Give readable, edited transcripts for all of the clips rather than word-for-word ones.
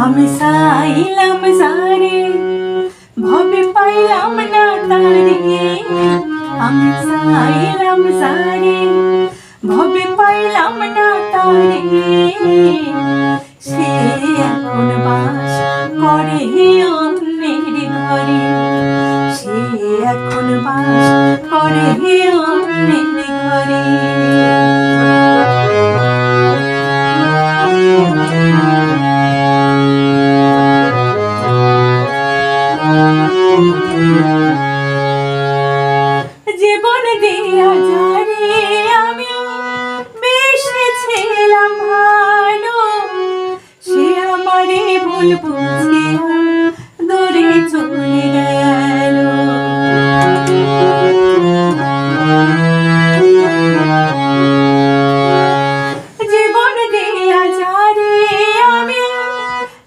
আমি চাইলাম যারে ভবে পাইলাম না তারে, আমি চাইলাম যারে ভবে পাইলাম না তারে, সে এখন বাস করে অন্যের ঘরে, সে এখন বাস করে অন্যের ঘরে। জীবন দিয়া যারে আমি বেসেছিলাম ভালো, সে আমারে ভুল বুঝিয়া দূরে চলে গেল। জীবন দিয়া যারে আমি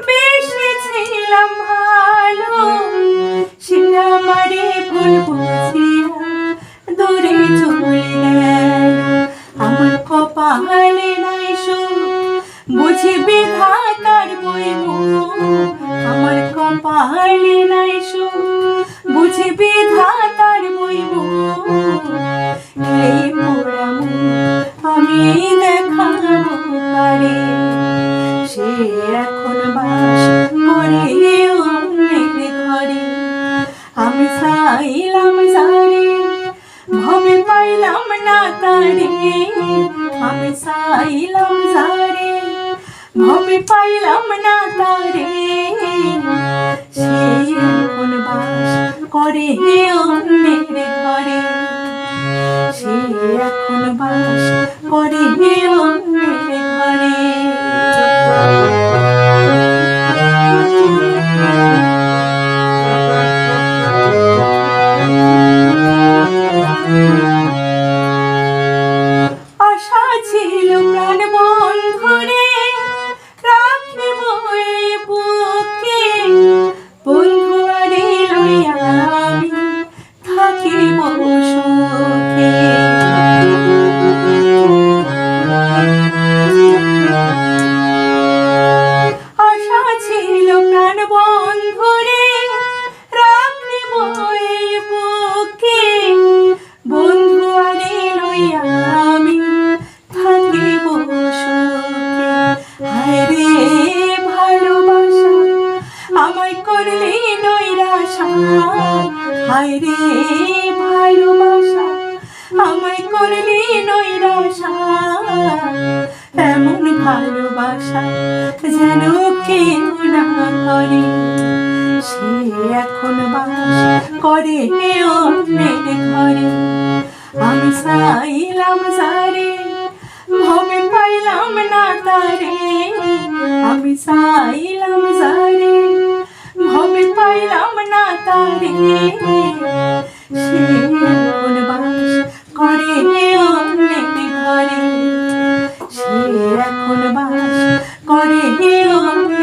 বেসেছিলাম ভালো, সে আমারে ভুল বুঝিয়া দূরে চলে গেল। আমার কপালে নাই সুখ বুঝি বিধাতার বইমুখ, আমার কপালে নাই সুখ বুঝি বিধাতার বইমুখ, এই পোড়া মুখ আমি দেখাবো কারে, সে এখন বাস করে অন্যের ঘরে। আমি চাইলাম যারে ভবে পাইলাম না তারে, আমি চাইলাম যারে ভবে পাইলাম না তারে, সে এখন বাস করে অন্যের ঘরে, সে এখন বাস করে অন্যের ঘরে। আশা ছিল প্রাণ বন্ধুরে রাখিব এই বুকে, বন্ধু আরে লইয়া আমি থাকিব সুখে। আশা ছিল প্রাণ বন্ধুরে রাখিব এই বুকে, বন্ধু আরে লইয়া আমি থাকিব সুখে। হায় রে ভালোবাসা আমায় করলি নৈরাশা, হায় রে ভালোবাসা আমায় করলি নৈরাশা, এমন ভালোবাসা যেন কেউ না করে, সে এখন বাস করে অন্যের ঘরে। আমি চাইলাম যারে ভবে পাইলাম না তারে, আমি চাইলাম যারে ভবে পাইলাম না তারে, সে এখন বাস করে অন্যের ঘরে, সে এখন বাস করে অন্যের